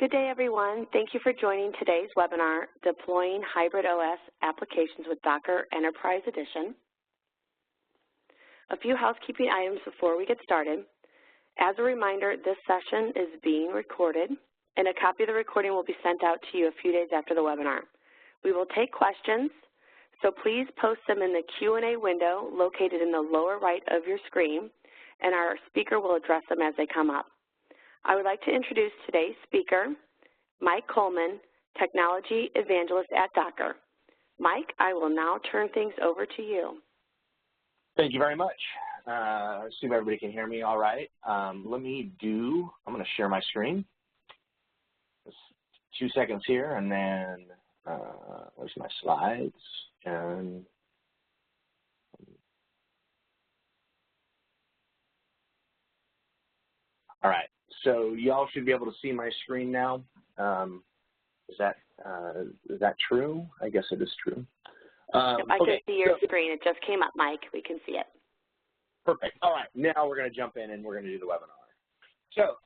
Good day, everyone. Thank you for joining today's webinar, Deploying Hybrid OS Applications with Docker Enterprise Edition. A few housekeeping items before we get started. As a reminder, this session is being recorded, and a copy of the recording will be sent out to you a few days after the webinar. We will take questions, so please post them in the Q&A window located in the lower right of your screen, and our speaker will address them as they come up. I would like to introduce today's speaker, Mike Coleman, Technology Evangelist at Docker. Mike, I will now turn things over to you. Thank you very much. I assume everybody can hear me all right. I'm going to share my screen. Just 2 seconds here, and then there's my slides. And all right, so y'all should be able to see my screen now. Is that true? I guess it is true. I can see your screen. It just came up, Mike. We can see it. Perfect. All right, now we're going to jump in and we're going to do the webinar. So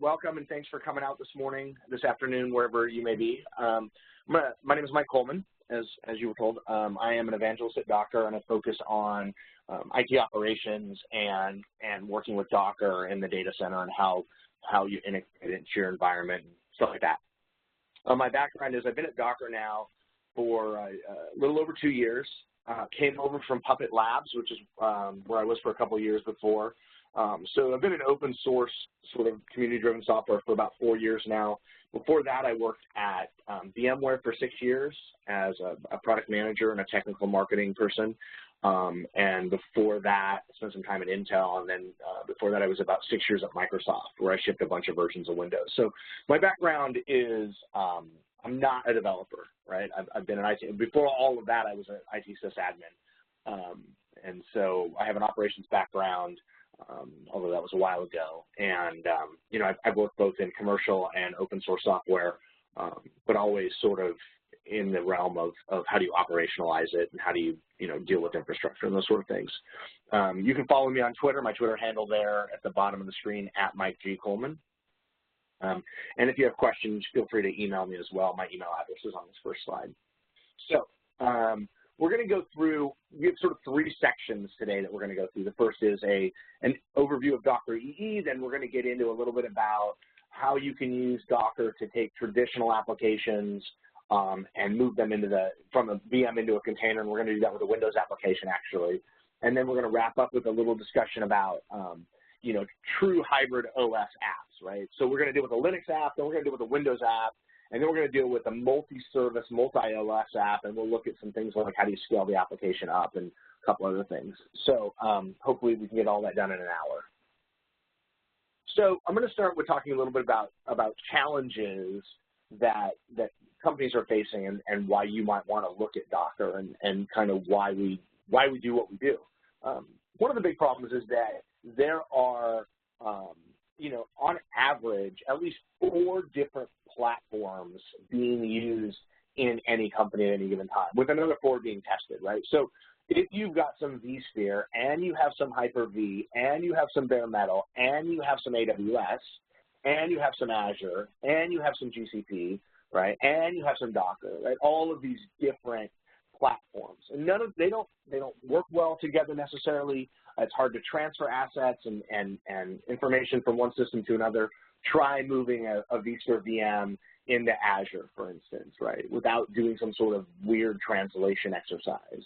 welcome and thanks for coming out this morning, this afternoon, wherever you may be. My name is Mike Coleman, as you were told. I am an evangelist at Docker, and I focus on IT operations and working with Docker in the data center and how you integrate it into your environment and stuff like that. My background is I've been at Docker now for a little over 2 years. Came over from Puppet Labs, which is where I was for a couple of years before. So I've been in open source sort of community-driven software for about 4 years now. Before that, I worked at VMware for 6 years as a product manager and a technical marketing person. And before that, I spent some time at Intel, and then before that, I was about 6 years at Microsoft, where I shipped a bunch of versions of Windows. So my background is I'm not a developer, right? I've been an IT. Before all of that, I was an IT sysadmin. And so I have an operations background, although that was a while ago. And, you know, I've worked both in commercial and open source software, but always sort of in the realm of how do you operationalize it and how do you, deal with infrastructure and those sort of things. You can follow me on Twitter. My Twitter handle there at the bottom of the screen, at Mike G. Coleman. And if you have questions, feel free to email me as well. My email address is on this first slide. So we're going to go through, we have sort of 3 sections today that we're going to go through. The first is an overview of Docker EE. Then we're going to get into a little bit about how you can use Docker to take traditional applications and move them from a VM into a container. And we're going to do that with a Windows application, actually. And then we're going to wrap up with a little discussion about true hybrid OS apps, right? So we're going to deal with a Linux app, then we're going to deal with a Windows app, and then we're going to deal with a multi-service, multi-OS app, and we'll look at some things like how do you scale the application up and a couple other things. So hopefully we can get all that done in an hour. So I'm going to start with talking a little bit about challenges that companies are facing and why you might want to look at Docker and kind of why we do what we do. One of the big problems is that there are, on average, at least 4 different platforms being used in any company at any given time, with another 4 being tested, right? So if you've got some vSphere and you have some Hyper-V and you have some bare metal and you have some AWS and you have some Azure and you have some GCP, right, and you have some Docker, right, all of these different platforms, and they don't work well together necessarily. It's hard to transfer assets and information from one system to another. Try moving a vSphere VM into Azure, for instance, right, without doing some sort of weird translation exercise.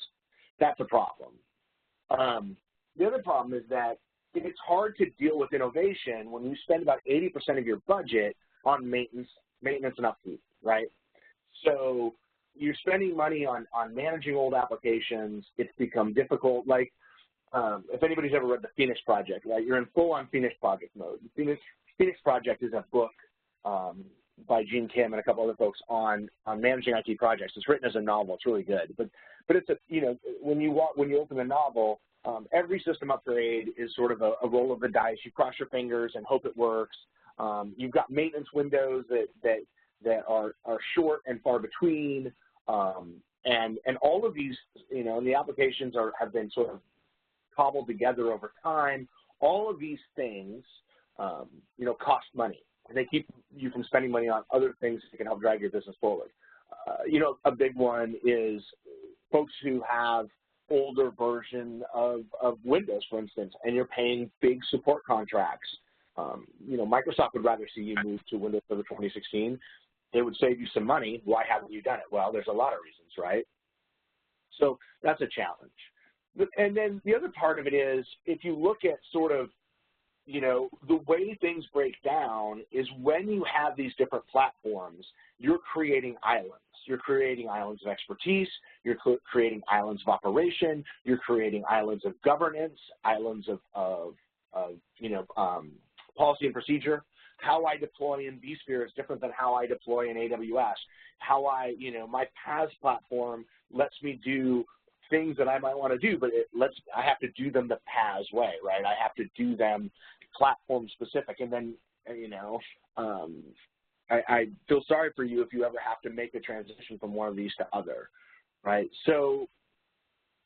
That's a problem. The other problem is that it's hard to deal with innovation when you spend about 80% of your budget on maintenance and upkeep, right? So you're spending money on managing old applications. It's become difficult. Like, if anybody's ever read the Phoenix Project, right, you're in full-on Phoenix Project mode. The Phoenix Project is a book by Gene Kim and a couple other folks on managing IT projects. It's written as a novel. It's really good. But it's when you open the novel, every system upgrade is sort of a roll of the dice. You cross your fingers and hope it works. You've got maintenance windows that are short and far between, and all of these, and the applications have been sort of cobbled together over time. All of these things, cost money. and they keep you from spending money on other things that can help drive your business forward. You know, a big one is folks who have older version of Windows, for instance, and you're paying big support contracts. You know, Microsoft would rather see you move to Windows Server 2016. It would save you some money. Why haven't you done it? Well, there's a lot of reasons, right? So that's a challenge. And then the other part of it is, if you look at sort of, you know, the way things break down is when you have these different platforms, you're creating islands. You're creating islands of expertise. You're creating islands of operation. You're creating islands of governance, islands of you know, policy and procedure. How I deploy in vSphere is different than how I deploy in AWS. How I, you know, my PaaS platform lets me do things that I might want to do, but I have to do them the PaaS way, right? I have to do them platform specific. And then, you know, I feel sorry for you if you ever have to make a transition from one of these to other, right? So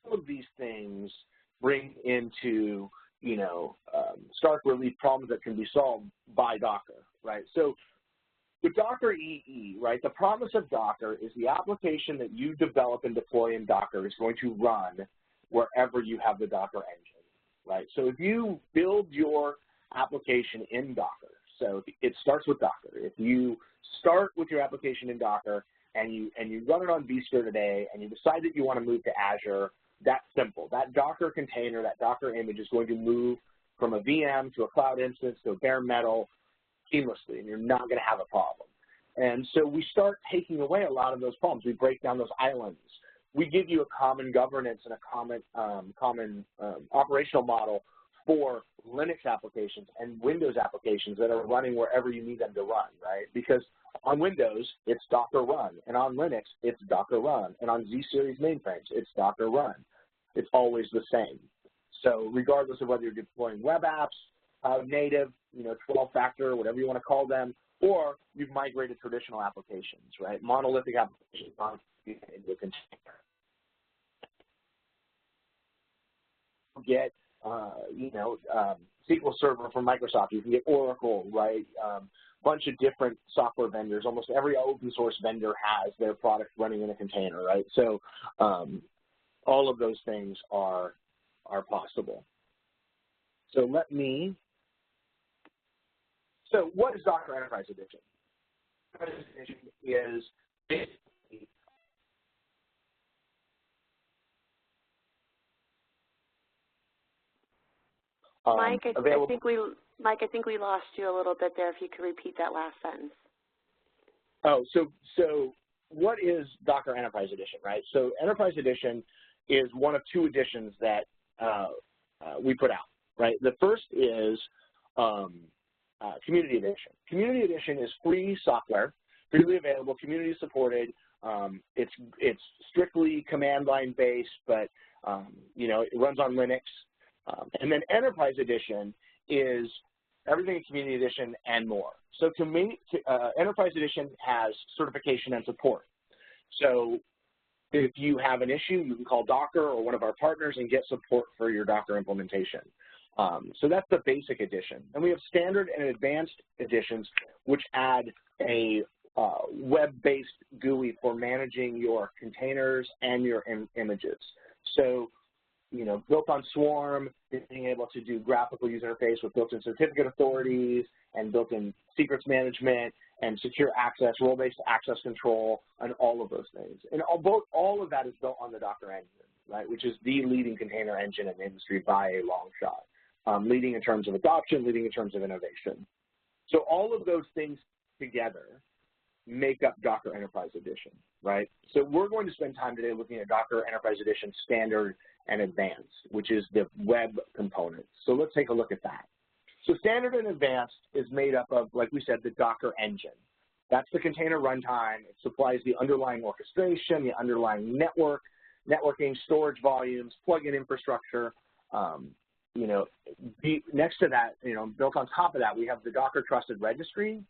all of these things bring into, you know, stark relief problems that can be solved by Docker, right? So with Docker EE, right, the promise of Docker is the application that you develop and deploy in Docker is going to run wherever you have the Docker engine, right? So if you build your application in Docker, so it starts with Docker. If you start with your application in Docker and you run it on vSphere today and you decide that you want to move to Azure, that's simple. That Docker container, that Docker image is going to move from a VM to a cloud instance to a bare metal seamlessly, and you're not going to have a problem. And so we start taking away a lot of those problems. We break down those islands. We give you a common governance and a common operational model for Linux applications and Windows applications that are running wherever you need them to run, right? Because on Windows, it's Docker run, and on Linux, it's Docker run, and on Z-Series mainframes, it's Docker run. It's always the same. So regardless of whether you're deploying web apps, cloud native, you know, 12-factor, whatever you want to call them, or you've migrated traditional applications, right? Monolithic applications into a container. Get you know, SQL Server from Microsoft. You can get Oracle, right? Bunch of different software vendors. Almost every open source vendor has their product running in a container, right? So all of those things are possible. So so what is Docker Enterprise Edition? Enterprise Edition is basically Mike, I think we lost you a little bit there. If you could repeat that last sentence. Oh, so what is Docker Enterprise Edition, right? So Enterprise Edition is one of two editions that we put out, right? The first is Community Edition. Community Edition is free software, freely available, community supported. It's strictly command line based, but you know, it runs on Linux. And then Enterprise Edition is everything in Community Edition and more. So Enterprise Edition has certification and support. So if you have an issue, you can call Docker or one of our partners and get support for your Docker implementation. So that's the basic edition. And we have standard and advanced editions, which add a web-based GUI for managing your containers and your images. So, you know, built on Swarm, being able to do graphical user interface with built-in certificate authorities and built-in secrets management and secure access, role-based access control, and all of those things. And all of that is built on the Docker engine, right, which is the leading container engine in the industry by a long shot, leading in terms of adoption, leading in terms of innovation. So all of those things together make up Docker Enterprise Edition, right? So we're going to spend time today looking at Docker Enterprise Edition Standard and Advanced, which is the web component. So let's take a look at that. So Standard and Advanced is made up of, like we said, the Docker engine. That's the container runtime. It supplies the underlying orchestration, the underlying networking, storage volumes, plug-in infrastructure. You know, next to that, you know, built on top of that, we have the Docker Trusted Registry.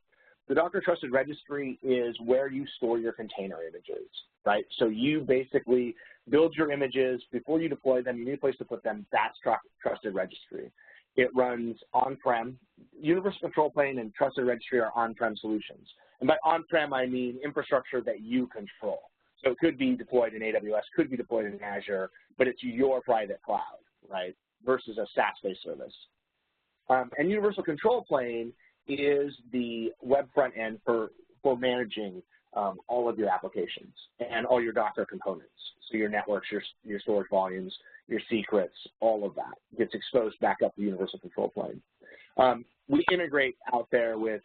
The Docker Trusted Registry is where you store your container images, right? So you basically build your images. Before you deploy them, you need a place to put them. That's Trusted Registry. It runs on-prem. Universal Control Plane and Trusted Registry are on-prem solutions. And by on-prem, I mean infrastructure that you control. So it could be deployed in AWS, could be deployed in Azure, but it's your private cloud, right, versus a SaaS-based service. And Universal Control Plane is the web front end for managing all of your applications and all your Docker components. So your networks, your storage volumes, your secrets, all of that gets exposed back up to Universal Control Plane. We integrate out there with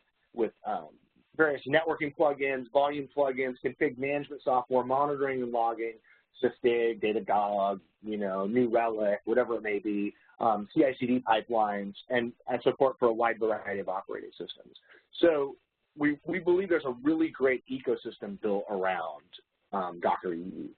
various networking plugins, volume plugins, config management software, monitoring and logging, Sysdig, Datadog, New Relic, whatever it may be, CI/CD pipelines, and support for a wide variety of operating systems. So we believe there's a really great ecosystem built around Docker EE.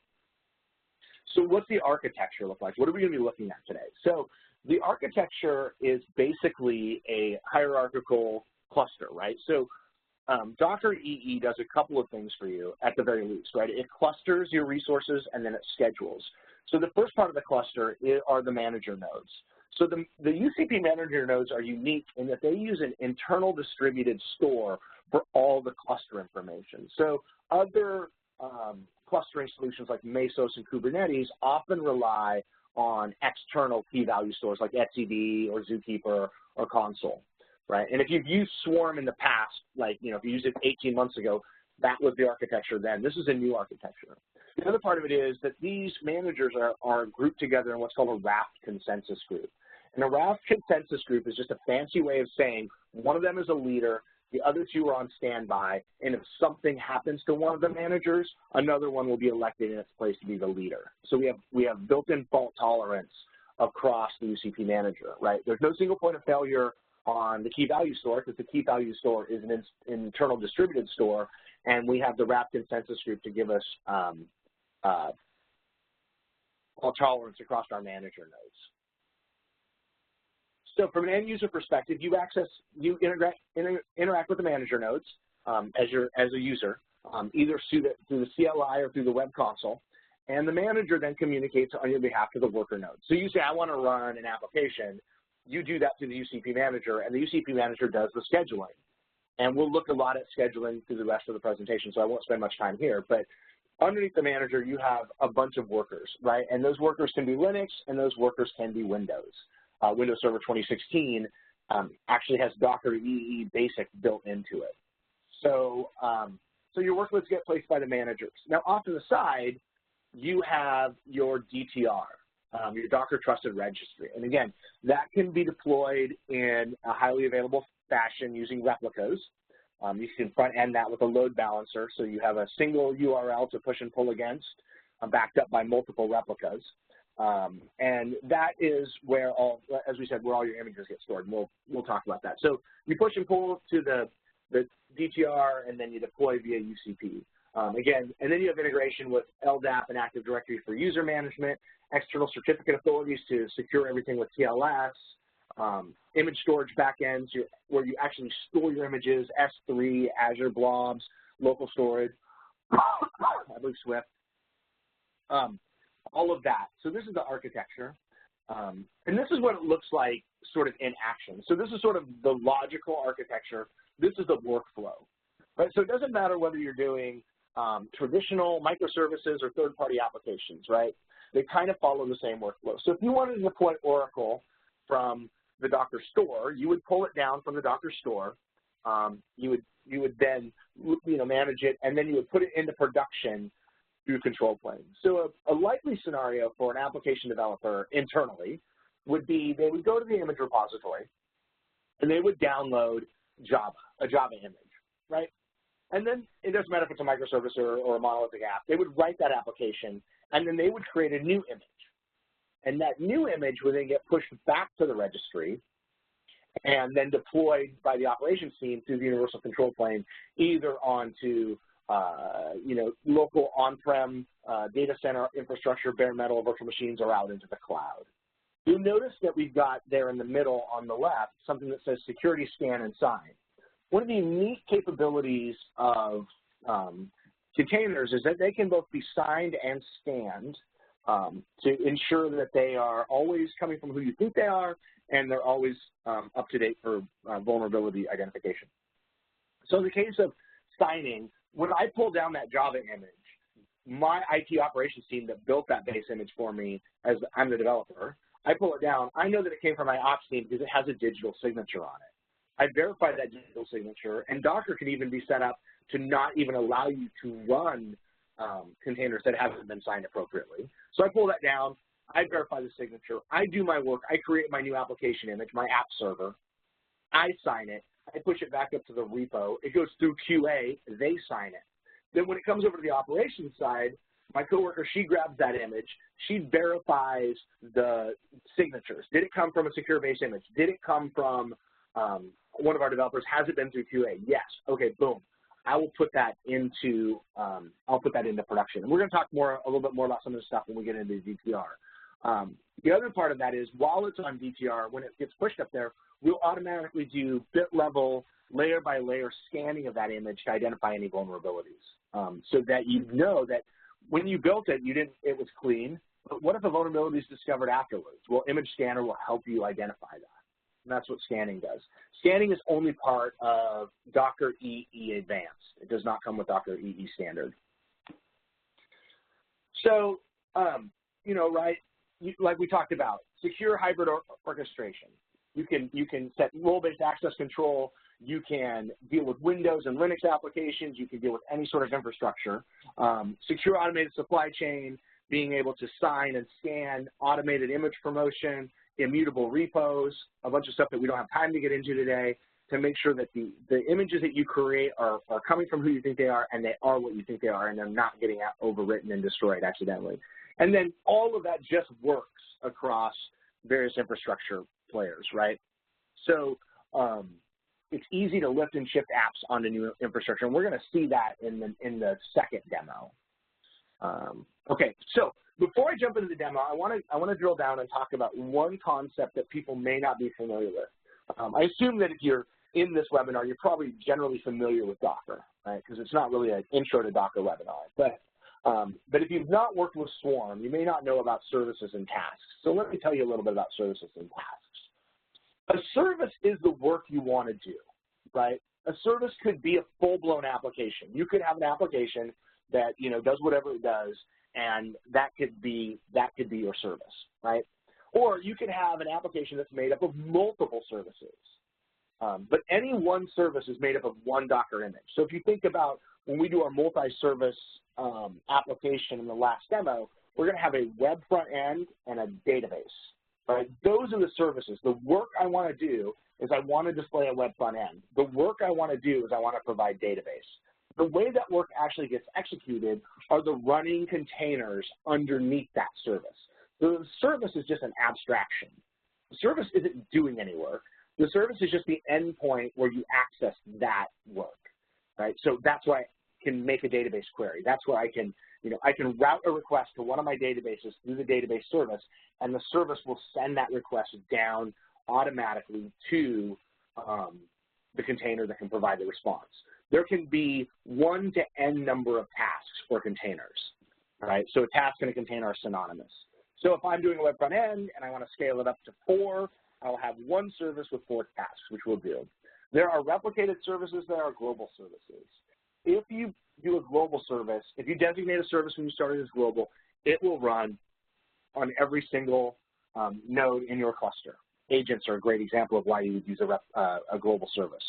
So what's the architecture look like? What are we going to be looking at today? So the architecture is basically a hierarchical cluster, right? So Docker EE does a couple of things for you at the very least, right? It clusters your resources and then it schedules. So the first part of the cluster are the manager nodes. So the UCP manager nodes are unique in that they use an internal distributed store for all the cluster information. So other clustering solutions like Mesos and Kubernetes often rely on external key value stores like etcd or Zookeeper or Consul, right? And if you've used Swarm in the past, like, if you used it 18 months ago, that was the architecture then. This is a new architecture. The other part of it is that these managers are grouped together in what's called a Raft consensus group. And a Raft consensus group is just a fancy way of saying one of them is a leader, the other two are on standby, and if something happens to one of the managers, another one will be elected in its place to be the leader. So we have built-in fault tolerance across the UCP manager, right? There's no single point of failure on the key value store because the key value store is an internal distributed store, and we have the Raft consensus group to give us fault tolerance across our manager nodes. So from an end user perspective, you interact with the manager nodes as a user, either through the CLI or through the web console, and the manager then communicates on your behalf to the worker node. So you say, I want to run an application. You do that through the UCP manager, and the UCP manager does the scheduling. And we'll look a lot at scheduling through the rest of the presentation, so I won't spend much time here. But underneath the manager, you have a bunch of workers, right? And those workers can be Linux, and those workers can be Windows. Windows Server 2016 actually has Docker EE Basic built into it. So, so your workloads get placed by the managers. Now, off to the side, you have your DTR, your Docker Trusted Registry. And again, that can be deployed in a highly available fashion using replicas. You can front end that with a load balancer, so you have a single URL to push and pull against, backed up by multiple replicas. And that is where as we said, where all your images get stored. And we'll talk about that. So you push and pull to the DTR, and then you deploy via UCP. Again, and then you have integration with LDAP and Active Directory for user management, external certificate authorities to secure everything with TLS, image storage backends where you actually store your images, S3, Azure Blobs, local storage, I believe Swift. All of that. So this is the architecture. And this is what it looks like sort of in action. So this is sort of the logical architecture. This is the workflow. Right? So it doesn't matter whether you're doing traditional microservices or third-party applications, right? They kind of follow the same workflow. So if you wanted to deploy Oracle from the Docker store, you would pull it down from the Docker store. You would then manage it, and then you would put it into production through control plane. So a likely scenario for an application developer internally would be they would go to the image repository and they would download a Java image, right? And then it doesn't matter if it's a microservice or a monolithic app. They would write that application, and then they would create a new image. And that new image would then get pushed back to the registry and then deployed by the operations team through the universal control plane, either onto local on-prem data center infrastructure, bare metal virtual machines, or out into the cloud. You'll notice that we've got there in the middle on the left something that says security scan and sign. One of the unique capabilities of containers is that they can both be signed and scanned to ensure that they are always coming from who you think they are, and they're always up to date for vulnerability identification. So in the case of signing, when I pull down that Java image, my IT operations team that built that base image for me, as I'm the developer, I pull it down. I know that it came from my ops team because it has a digital signature on it. I verify that digital signature, and Docker can even be set up to not even allow you to run containers that haven't been signed appropriately. So I pull that down. I verify the signature. I do my work. I create my new application image, my app server. I sign it. I push it back up to the repo. It goes through QA. They sign it. Then when it comes over to the operations side, my coworker, she grabs that image. She verifies the signatures. Did it come from a secure base image? Did it come from one of our developers? Has it been through QA? Yes. Okay, boom. I will put that into production. And we're going to talk a little bit more about some of this stuff when we get into DTR. The other part of that is while it's on DTR, when it gets pushed up there, we'll automatically do bit level, layer by layer scanning of that image to identify any vulnerabilities, so that you know that when you built it, it was clean. But what if a vulnerability is discovered afterwards? Well, Image Scanner will help you identify that. And that's what scanning does. Scanning is only part of Docker EE Advanced. It does not come with Docker EE Standard. So, right, like we talked about, secure hybrid orchestration. You can set role-based access control. You can deal with Windows and Linux applications. You can deal with any sort of infrastructure. Secure automated supply chain, being able to sign and scan, automated image promotion, immutable repos, a bunch of stuff that we don't have time to get into today, to make sure that the images that you create are coming from who you think they are, and they are what you think they are, and they're not getting overwritten and destroyed accidentally. And then all of that just works across various infrastructure players, right? So it's easy to lift and shift apps onto new infrastructure, and we're going to see that in the second demo. Okay, so before I jump into the demo, I want to drill down and talk about one concept that people may not be familiar with. I assume that if you're in this webinar, you're probably generally familiar with Docker, right? Because it's not really an intro to Docker webinar. But if you've not worked with Swarm, you may not know about services and tasks. So let me tell you a little bit about services and tasks. A service is the work you want to do, right? A service could be a full-blown application. You could have an application that does whatever it does, and that could be your service, right? Or you could have an application that's made up of multiple services. But any one service is made up of one Docker image. So if you think about when we do our multi-service application in the last demo, we're going to have a web front end and a database, right? Those are the services. The work I want to do is I want to display a web front end. The work I want to do is I want to provide database. The way that work actually gets executed are the running containers underneath that service. So the service is just an abstraction. The service isn't doing any work. The service is just the endpoint where you access that work, right? So that's why I can make a database query. That's where I can route a request to one of my databases through the database service, and the service will send that request down automatically to the container that can provide the response. There can be 1 to n number of tasks for containers, right? So a task and a container are synonymous. So if I'm doing a web front end and I want to scale it up to 4, I'll have one service with 4 tasks, which we'll do. There are replicated services, there are global services. If you do a global service, if you designate a service when you start it as global, it will run on every single node in your cluster. Agents are a great example of why you would use a global service.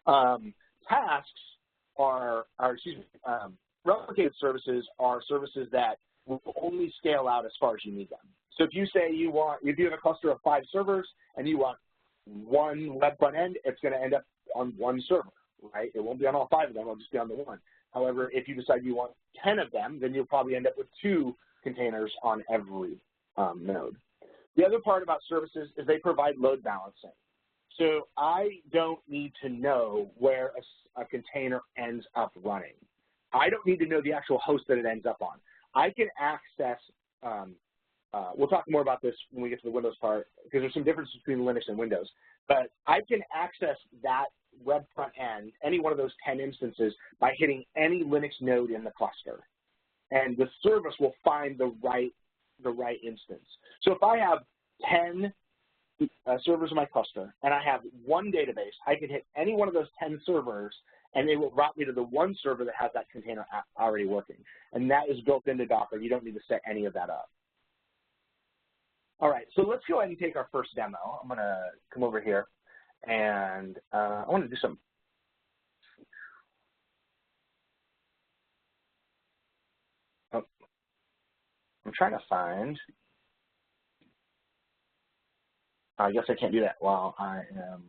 Tasks replicated services are services that will only scale out as far as you need them. So if you say if you have a cluster of 5 servers and you want one web front end, it's going to end up on one server, right? It won't be on all 5 of them, it'll just be on the one. However, if you decide you want 10 of them, then you'll probably end up with 2 containers on every node. The other part about services is they provide load balancing. So I don't need to know where a container ends up running. I don't need to know the actual host that it ends up on. I can access, we'll talk more about this when we get to the Windows part, because there's some differences between Linux and Windows, but I can access that web front end, any one of those 10 instances, by hitting any Linux node in the cluster. and the service will find the right instance. So if I have 10 servers in my cluster and I have one database, I can hit any one of those 10 servers and it will route me to the one server that has that container already working. And that is built into Docker. You don't need to set any of that up. All right, so let's go ahead and take our first demo. I'm going to come over here, and I want to do some. Oh, I'm trying to find. I guess I can't do that while I am.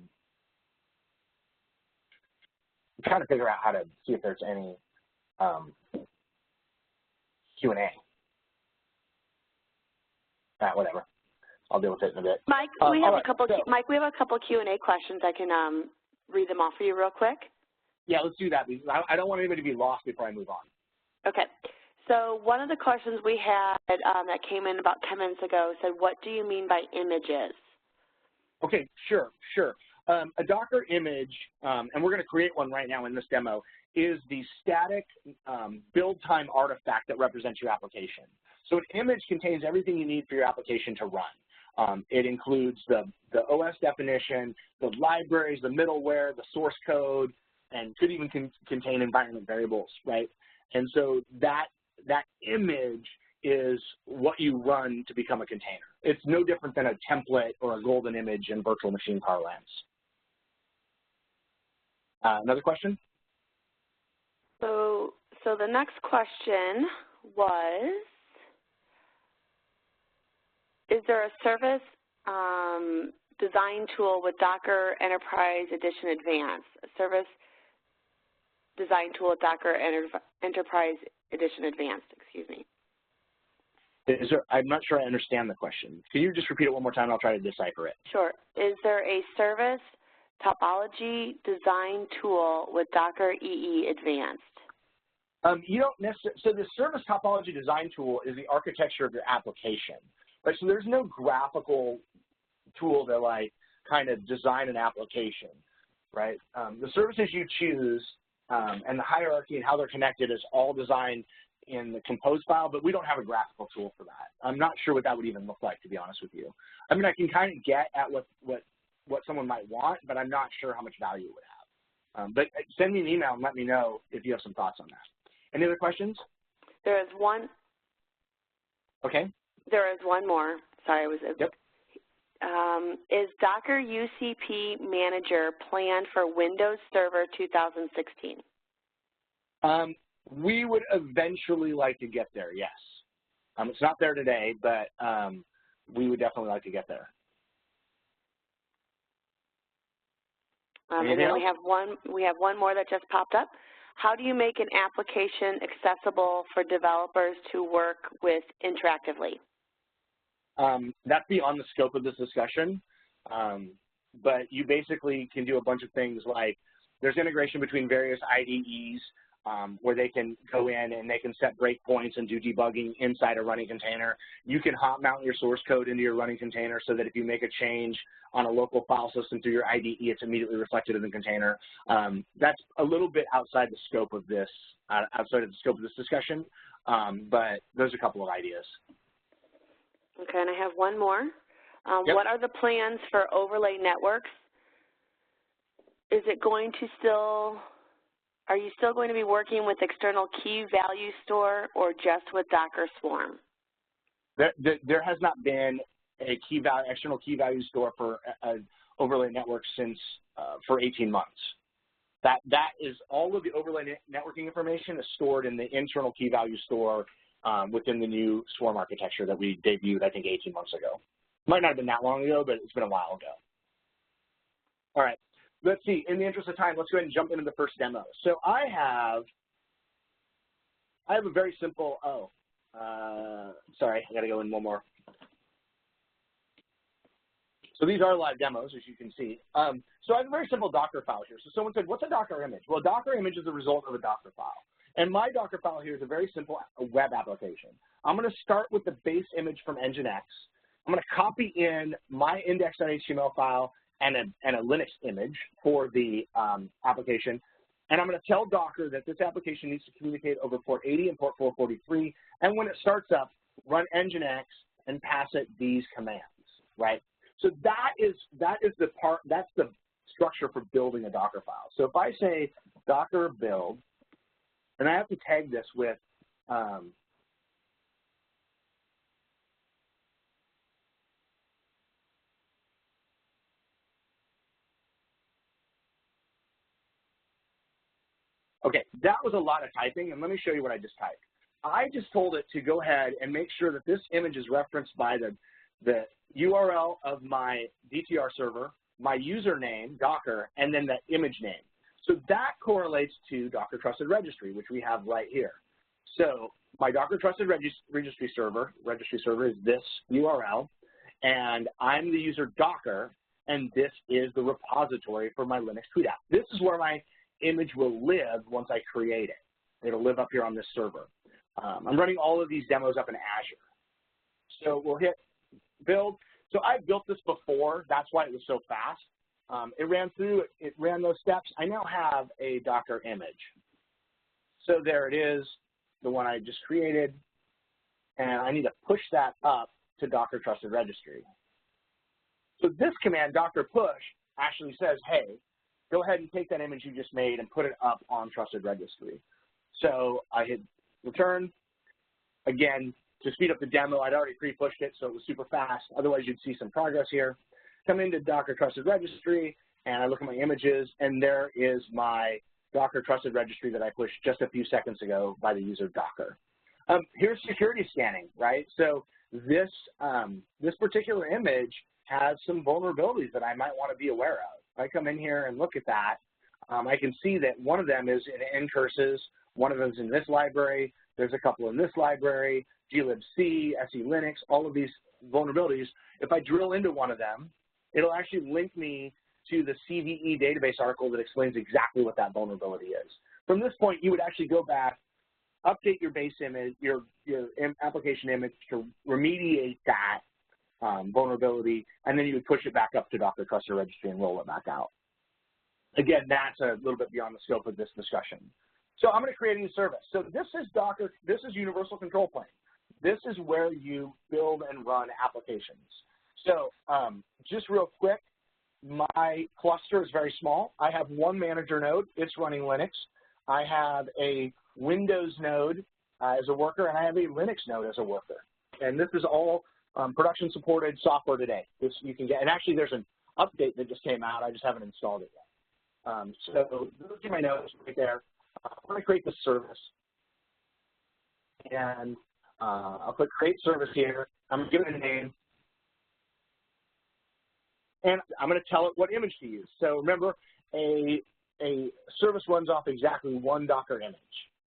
I'm trying to figure out how to see if there's any Q&A. Whatever. I'll deal with it in a bit. Mike, we have a couple. Mike, we have a couple Q&A questions. I can read them off for you real quick. Yeah, let's do that. Because I don't want anybody to be lost before I move on. Okay. So one of the questions we had that came in about 10 minutes ago said, "What do you mean by images?" Okay, sure. A Docker image, and we're going to create one right now in this demo, is the static build time artifact that represents your application. So an image contains everything you need for your application to run. It includes the OS definition, the libraries, the middleware, the source code, and could even contain environment variables, right? And so that image is what you run to become a container. It's no different than a template or a golden image in virtual machine parlance. Another question? So the next question was, is there a service design tool with Docker Enterprise Edition Advanced? A service design tool with Docker Enterprise Edition Advanced, excuse me. I'm not sure I understand the question. Can you just repeat it one more time? I'll try to decipher it. Sure. Is there a service topology design tool with Docker EE Advanced? You don't necessarily, so the service topology design tool is the architecture of your application, right? So there's no graphical tool to like kind of design an application, right? The services you choose and the hierarchy and how they're connected is all designed in the compose file, but we don't have a graphical tool for that. I'm not sure what that would even look like, to be honest with you. I mean, I can kind of get at what someone might want, but I'm not sure how much value it would have. But send me an email and let me know if you have some thoughts on that. Any other questions? There is one. Okay. There is one more. Sorry, I was. Yep. Is Docker UCP Manager planned for Windows Server 2016? We would eventually like to get there, yes. It's not there today, but we would definitely like to get there. And then we have one more that just popped up. How do you make an application accessible for developers to work with interactively? That's beyond the scope of this discussion, but you basically can do a bunch of things like there's integration between various IDEs where they can go in and they can set breakpoints and do debugging inside a running container. You can hot mount your source code into your running container so that if you make a change on a local file system through your IDE, it's immediately reflected in the container. That's a little bit outside the scope of this, discussion, but there's a couple of ideas. Okay, and I have one more. Yep. What are the plans for overlay networks? Is it going to still, are you still going to be working with external key value store or just with Docker Swarm? There has not been a external key value store for overlay network since for 18 months. That is all of the overlay networking information is stored in the internal key value store within the new Swarm architecture that we debuted, I think, 18 months ago. Might not have been that long ago, but it's been a while ago. All right, let's see. In the interest of time, let's go ahead and jump into the first demo. So I have a very simple, sorry, I gotta go in one more. So these are live demos, as you can see. So I have a very simple Dockerfile here. So someone said, what's a Docker image? Well, a Docker image is a result of a Dockerfile. And my Dockerfile here is a very simple web application. I'm going to start with the base image from Nginx. I'm going to copy in my index.html file and a Linux image for the application. And I'm going to tell Docker that this application needs to communicate over port 80 and port 443. And when it starts up, run nginx and pass it these commands, right? So that's the structure for building a Docker file. So if I say Docker build, and I have to tag this with okay, that was a lot of typing, and let me show you what I just typed. I just told it to go ahead and make sure that this image is referenced by the URL of my DTR server, my username, Docker, and then the image name. So that correlates to Docker Trusted Registry, which we have right here. So my Docker Trusted Registry server is this URL, and I'm the user Docker, and this is the repository for my Linux tweet app. This is where my image will live once I create it. It'll live up here on this server. I'm running all of these demos up in Azure. So we'll hit build. So I've built this before. That's why it was so fast. It ran those steps. I now have a Docker image. So there it is, the one I just created. And I need to push that up to Docker Trusted Registry. So this command, Docker push, actually says, hey, go ahead and take that image you just made and put it up on Trusted Registry. So I hit return. Again, to speed up the demo, I'd already pre-pushed it, so it was super fast. Otherwise, you'd see some progress here. Come into Docker Trusted Registry, and I look at my images, and there is my Docker Trusted Registry that I pushed just a few seconds ago by the user Docker. Here's security scanning, right? So this particular image has some vulnerabilities that I might want to be aware of. If I come in here and look at that, I can see that one of them is in ncurses, one of them is in this library, there's a couple in this library, glibc, SELinux, all of these vulnerabilities. If I drill into one of them, it'll actually link me to the CVE database article that explains exactly what that vulnerability is. From this point, you would actually go back, update your base image, your application image to remediate that vulnerability, and then you would push it back up to Docker Trusted Registry and roll it back out. Again, that's a little bit beyond the scope of this discussion. So I'm going to create a new service. So this is Docker, this is Universal Control Plane. This is where you build and run applications. So just real quick, my cluster is very small. I have one manager node. It's running Linux. I have a Windows node as a worker, and I have a Linux node as a worker. And this is all production supported software today. This you can get, and actually there's an update that just came out. I just haven't installed it yet. So those are my nodes right there. I'm going to create this service, and I'll click Create Service here. I'm going to give it a name, and I'm going to tell it what image to use. So remember, a service runs off exactly one Docker image,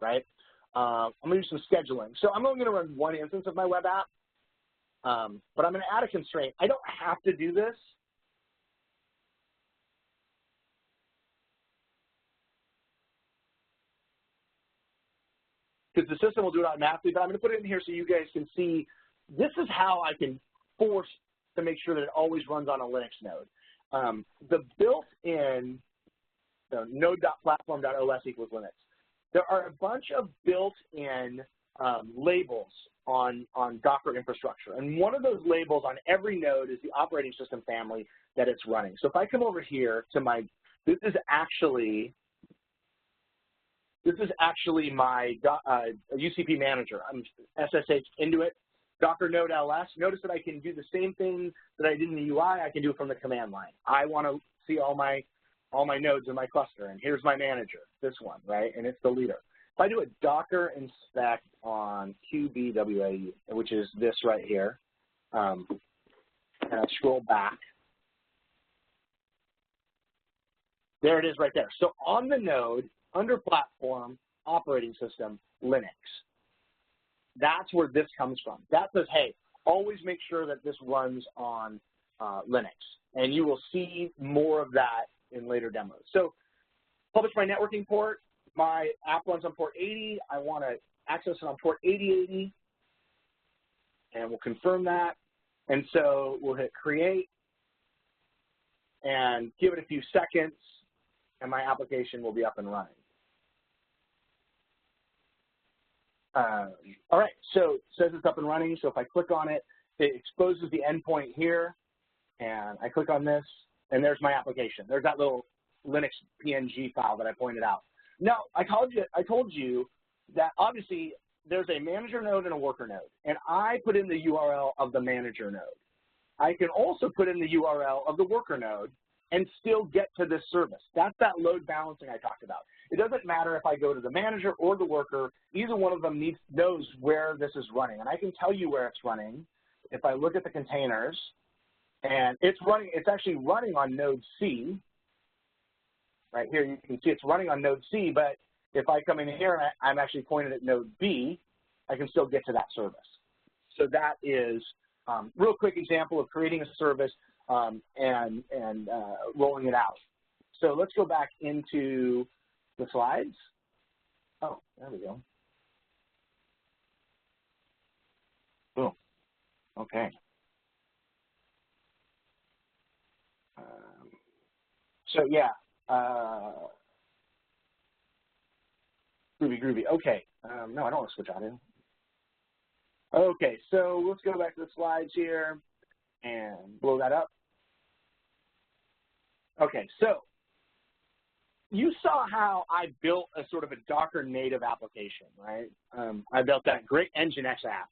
right? I'm going to use some scheduling. So I'm only going to run one instance of my web app, but I'm going to add a constraint. I don't have to do this. Because the system will do it automatically, but I'm going to put it in here so you guys can see this is how I can force to make sure that it always runs on a Linux node. The built-in node.platform.os equals Linux. There are a bunch of built-in labels on Docker infrastructure, and one of those labels on every node is the operating system family that it's running. So if I come over here to my, this is actually my UCP manager. I'm SSH into it, Docker node ls. Notice that I can do the same thing that I did in the UI. I can do it from the command line. I want to see all my nodes in my cluster, and here's my manager, this one, right? And it's the leader. If I do a Docker inspect on QBWA, which is this right here, and I scroll back, there it is right there. So on the node, under platform, operating system, Linux. That's where this comes from. That says, hey, always make sure that this runs on Linux. And you will see more of that in later demos. So publish my networking port. My app runs on port 80. I want to access it on port 8080. And we'll confirm that. And so we'll hit create and give it a few seconds, and my application will be up and running. All right, so it says it's up and running. So if I click on it, it exposes the endpoint here, and I click on this, and there's my application. There's that little Linux PNG file that I pointed out. Now, I told you that obviously there's a manager node and a worker node, and I put in the URL of the manager node. I can also put in the URL of the worker node and still get to this service. That's that load balancing I talked about. It doesn't matter if I go to the manager or the worker. Either one of them knows where this is running, and I can tell you where it's running if I look at the containers. And it's actually running on node C. Right here, you can see it's running on node C, but if I come in here and I'm actually pointed at node B, I can still get to that service. So that is a real quick example of creating a service and rolling it out. So let's go back into the slides. Oh, there we go. Boom. Okay. So yeah, groovy. Okay, no, I don't want to switch audio. Okay, so let's go back to the slides here and blow that up. Okay, so you saw how I built a sort of a Docker native application, right? I built that great Nginx app.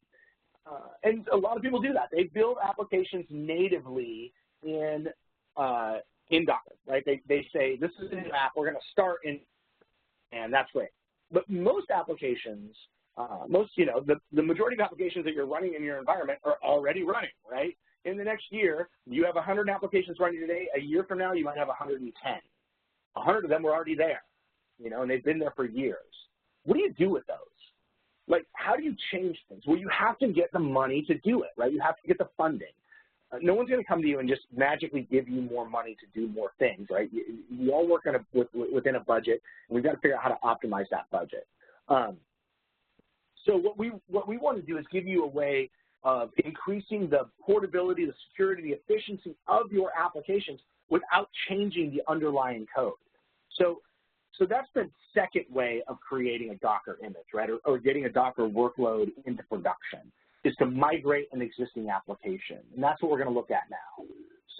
And a lot of people do that. They build applications natively in Docker, right? They say, this is a new app, we're going to start in, and that's great. But most applications, the majority of applications that you're running in your environment are already running, right? In the next year, you have 100 applications running today. A year from now, you might have 110. 100 of them were already there, and they've been there for years. What do you do with those? Like, how do you change things? Well, you have to get the money to do it, right? You have to get the funding. No one's going to come to you and just magically give you more money to do more things, right? You all work within a budget, and we've got to figure out how to optimize that budget. So what we want to do is give you a way of increasing the portability, the security, the efficiency of your applications without changing the underlying code. So that's the second way of creating a Docker image, right, or getting a Docker workload into production, is to migrate an existing application. And that's what we're going to look at now.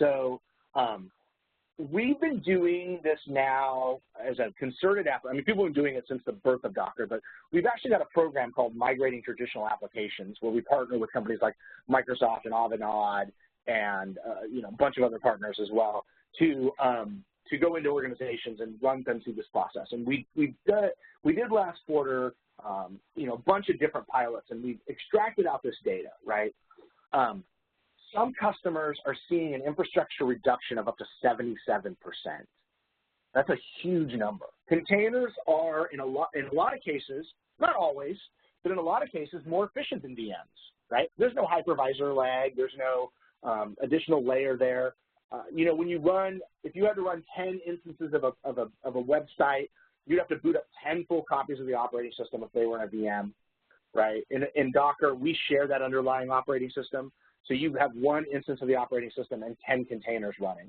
So we've been doing this now as a concerted effort. I mean, people have been doing it since the birth of Docker, but we've actually got a program called Migrating Traditional Applications, where we partner with companies like Microsoft and Avanade and a bunch of other partners as well to go into organizations and run them through this process. And we did last quarter a bunch of different pilots, and we've extracted out this data, right? Some customers are seeing an infrastructure reduction of up to 77%. That's a huge number. Containers are, in a lot of cases, not always, but in a lot of cases, more efficient than VMs, right? There's no hypervisor lag. There's no additional layer there. When you run, if you had to run 10 instances of a website, you'd have to boot up 10 full copies of the operating system if they were in a VM, right? In Docker, we share that underlying operating system. So you have one instance of the operating system and 10 containers running.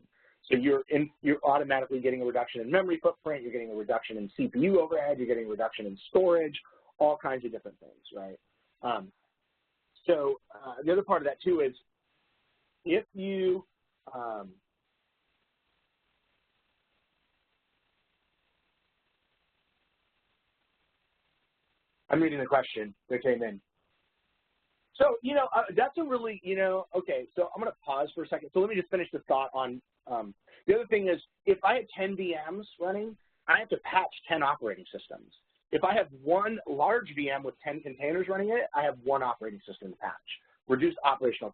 So you're automatically getting a reduction in memory footprint, you're getting a reduction in CPU overhead, you're getting a reduction in storage, all kinds of different things, right? The other part of that too is if you I'm reading the question that came in. So, that's a really, okay, so I'm going to pause for a second. So let me just finish the thought on, the other thing is, if I have 10 VMs running, I have to patch 10 operating systems. If I have one large VM with 10 containers running it, I have one operating system to patch. Reduce operational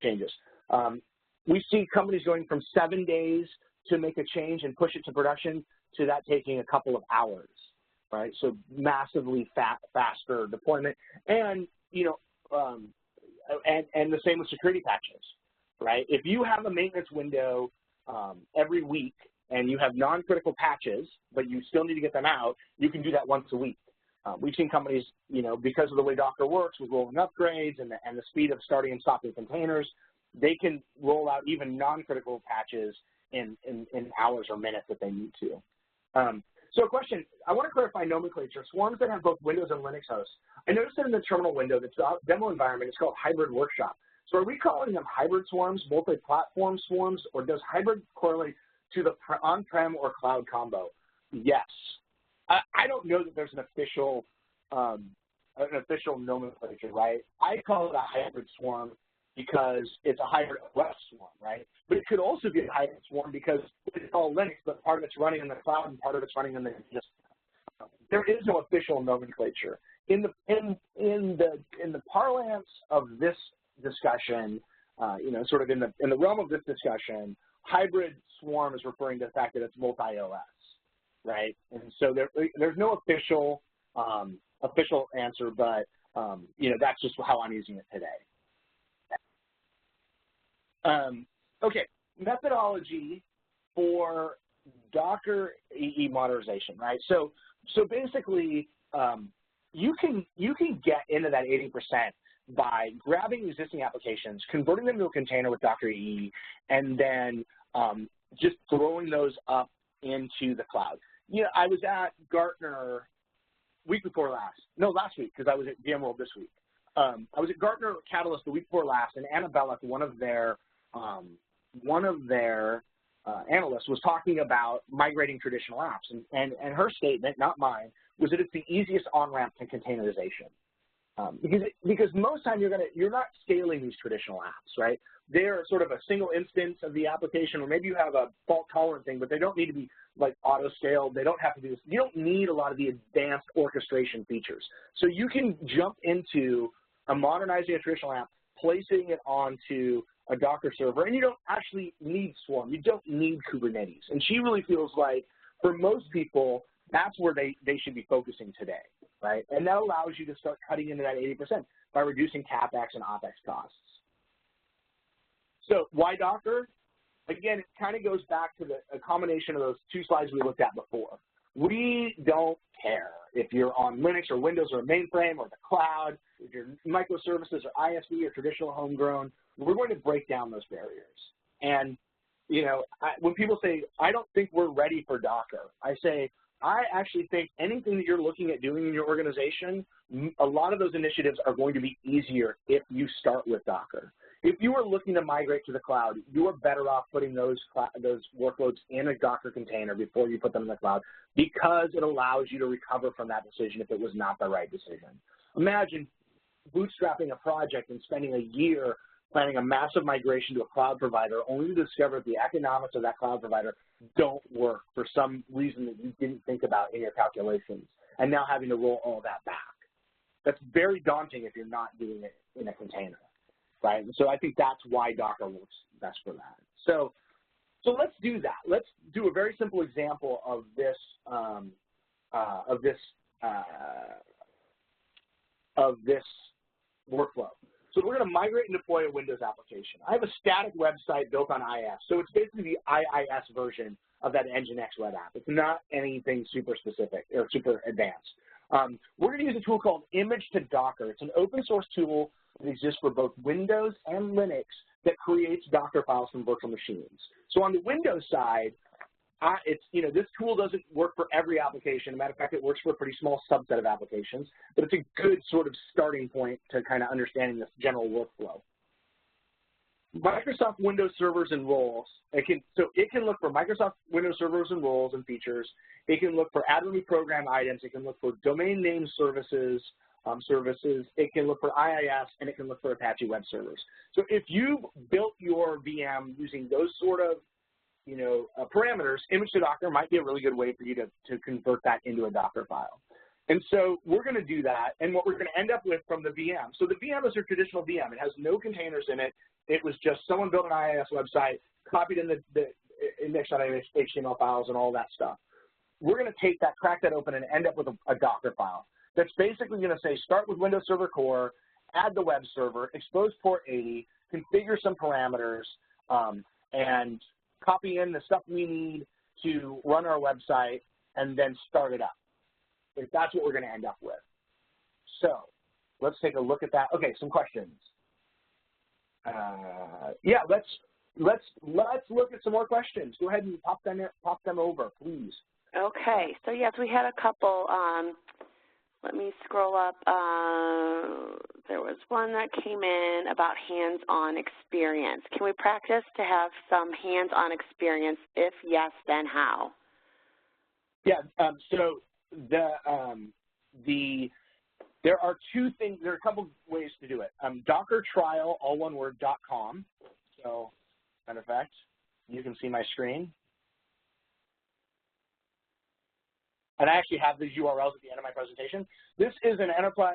changes. We see companies going from 7 days to make a change and push it to production to that taking a couple of hours, right? So massively faster deployment. And and the same with security patches, right? If you have a maintenance window every week and you have non-critical patches, but you still need to get them out, you can do that once a week. We've seen companies, because of the way Docker works with rolling upgrades and the speed of starting and stopping containers, they can roll out even non-critical patches in hours or minutes if they need to. So a question, I want to clarify nomenclature. Swarms that have both Windows and Linux hosts. I noticed that in the terminal window, the demo environment is called Hybrid Workshop. So are we calling them hybrid swarms, multi-platform swarms, or does hybrid correlate to the on-prem or cloud combo? Yes. I don't know that there's an official nomenclature, right? I call it a hybrid swarm because it's a hybrid OS swarm, right? But it could also be a hybrid swarm because it's all Linux, but part of it's running in the cloud and part of it's running in the there is no official nomenclature. In the parlance of this discussion, sort of in the realm of this discussion, hybrid swarm is referring to the fact that it's multi-OS, right? And so there's no official answer, but that's just how I'm using it today. Okay, methodology for Docker EE modernization, right? So basically, you can get into that 80% by grabbing existing applications, converting them to a container with Docker EE, and then just throwing those up into the cloud. I was at Gartner last week, because I was at VMworld this week. I was at Gartner Catalyst the week before last, and Anna Belloc, one of their analysts, was talking about migrating traditional apps, and her statement, not mine, was that it's the easiest on-ramp to containerization. Because most time you're not scaling these traditional apps, right? They're sort of a single instance of the application, or maybe you have a fault-tolerant thing, but they don't need to be like auto-scaled. They don't have to do this. You don't need a lot of the advanced orchestration features. So you can jump into modernizing a traditional app, placing it onto a Docker server, and you don't actually need Swarm. You don't need Kubernetes. And she really feels like for most people, that's where they should be focusing today, right? And that allows you to start cutting into that 80% by reducing CapEx and OpEx costs. So why Docker? Again, it kind of goes back to a combination of those two slides we looked at before. We don't care if you're on Linux or Windows or a mainframe or the cloud, if you're microservices or ISV or traditional homegrown. We're going to break down those barriers. And, when people say, I don't think we're ready for Docker, I say, I actually think anything that you're looking at doing in your organization, a lot of those initiatives are going to be easier if you start with Docker. If you are looking to migrate to the cloud, you are better off putting those workloads in a Docker container before you put them in the cloud, because it allows you to recover from that decision if it was not the right decision. Imagine bootstrapping a project and spending a year planning a massive migration to a cloud provider only to discover that the economics of that cloud provider don't work for some reason that you didn't think about in your calculations, and now having to roll all that back. That's very daunting if you're not doing it in a container, right? And so I think that's why Docker works best for that. So let's do that. Let's do a very simple example of this workflow. So we're going to migrate and deploy a Windows application. I have a static website built on IIS, so it's basically the IIS version of that Nginx web app. It's not anything super specific or super advanced. We're going to use a tool called Image to Docker. It's an open source tool that exists for both Windows and Linux that creates Docker files from virtual machines. So on the Windows side, this tool doesn't work for every application. As a matter of fact, it works for a pretty small subset of applications, but it's a good sort of starting point to kind of understanding this general workflow. Microsoft Windows servers and roles. It can look for Microsoft Windows servers and roles and features. It can look for add remove program items. It can look for domain name services. It can look for IIS, and it can look for Apache web servers. So if you built your VM using those sort of parameters, Image to Docker might be a really good way for you to convert that into a Docker file. And so we're going to do that, and what we're going to end up with from the VM. So the VM is a traditional VM. It has no containers in it. It was just someone built an IIS website, copied in the index.html files and all that stuff. We're going to take that, crack that open, and end up with a Docker file that's basically going to say start with Windows Server Core, add the web server, expose port 80, configure some parameters, and copy in the stuff we need to run our website, and then start it up. If that's what we're going to end up with. So let's take a look at that. Okay, some questions. Yeah, let's look at some more questions. Go ahead and pop them over, please. Okay, so yes, we had a couple. Let me scroll up. There was one that came in about hands-on experience. Can we practice to have some hands-on experience? If yes, then how? Yeah, so there are two things, there are a couple ways to do it. Dockertrial, all one word, .com. So, matter of fact, you can see my screen. And I actually have these URLs at the end of my presentation. This is an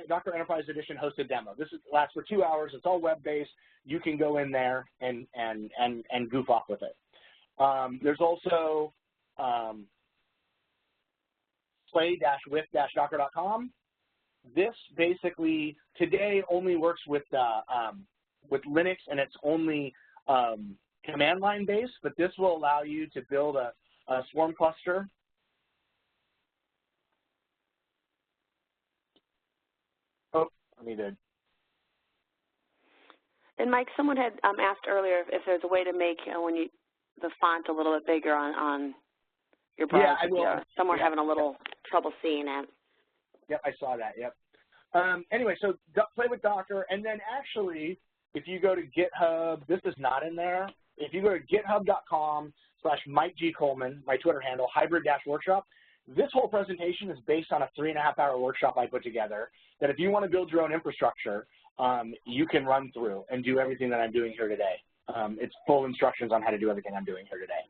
Docker Enterprise Edition hosted demo. This lasts for 2 hours. It's all web-based. You can go in there and goof off with it. There's also play-with-docker.com. This basically today only works with Linux, and it's only command line based. But this will allow you to build a swarm cluster. Oh, I need to. And Mike, someone had asked earlier if there's a way to make the font a little bit bigger on your browser. Yeah, I will. Some were having a little trouble seeing it. Yep, I saw that. Yep. Anyway, so play with Docker, and then actually, if you go to GitHub, this is not in there. If you go to github.com/MikeGColeman, my Twitter handle, hybrid-workshop, this whole presentation is based on a 3.5-hour workshop I put together that if you want to build your own infrastructure, you can run through and do everything that I'm doing here today. It's full instructions on how to do everything I'm doing here today.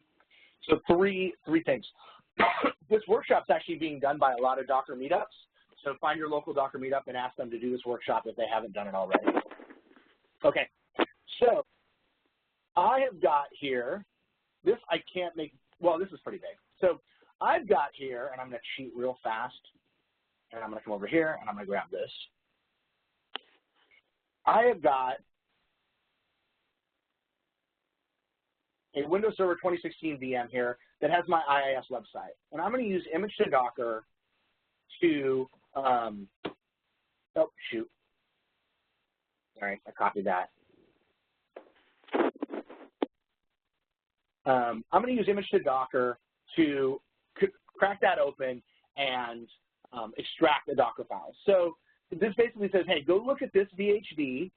So three things. This workshop's actually being done by a lot of Docker meetups. So find your local Docker meetup and ask them to do this workshop if they haven't done it already. Okay, so I have got here, this I can't make, well, this is pretty big. So I've got here, and I'm going to cheat real fast, and I'm going to come over here, and I'm going to grab this. I have got a Windows Server 2016 VM here that has my IIS website. And I'm going to use image to Docker to, oh, shoot. Sorry, I copied that. I'm going to use image to Docker to crack that open and extract a Dockerfile. So this basically says, hey, go look at this VHD,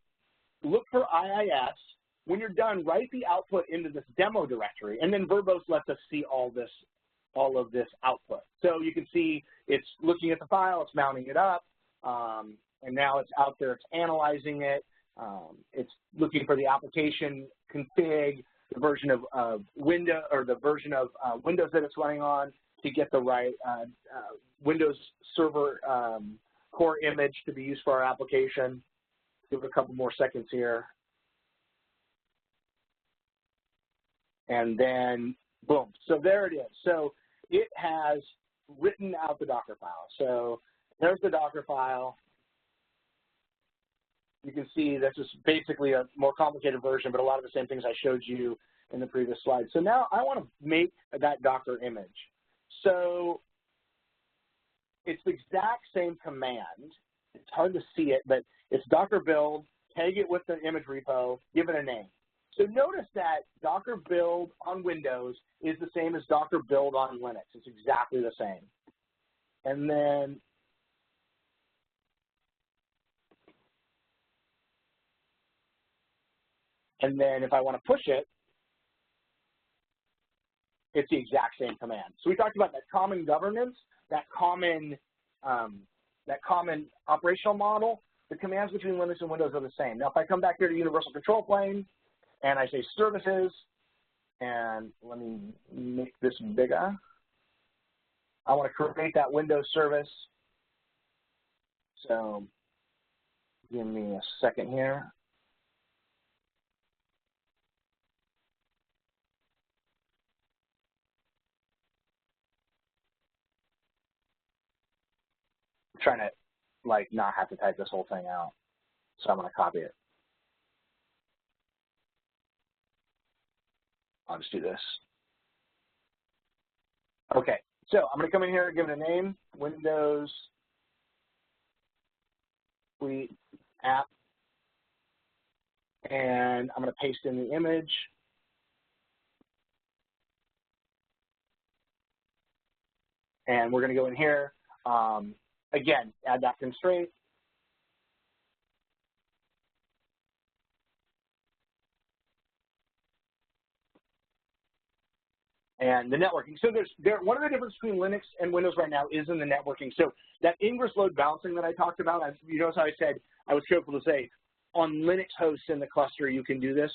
look for IIS. When you're done, write the output into this demo directory, and then Verbose lets us see all of this output. So you can see it's looking at the file, it's mounting it up, and now it's out there, it's analyzing it, it's looking for the application config, the version of Windows or the version of Windows that it's running on to get the right Windows Server core image to be used for our application. Give it a couple more seconds here. And then, boom. So there it is. So it has written out the Docker file. So there's the Docker file. You can see this is basically a more complicated version, but a lot of the same things I showed you in the previous slide. So now I want to make that Docker image. So it's the exact same command. It's hard to see it, but it's Docker build, tag it with the image repo, give it a name. So notice that Docker build on Windows is the same as Docker build on Linux. It's exactly the same. And then if I want to push it, it's the exact same command. So we talked about that common governance, that common operational model. The commands between Linux and Windows are the same. Now, if I come back here to Universal Control Plane, and I say services, and let me make this bigger. I want to create that Windows service. So give me a second here. I'm trying to like not have to type this whole thing out. So I'm going to copy it. I'll just do this. Okay, so I'm going to come in here and give it a name, Windows Suite App, and I'm going to paste in the image. And we're going to go in here, again, add that constraint. And the networking. So one of the differences between Linux and Windows right now is in the networking. So that ingress load balancing that I talked about, you notice how I said, I was careful to say, on Linux hosts in the cluster you can do this.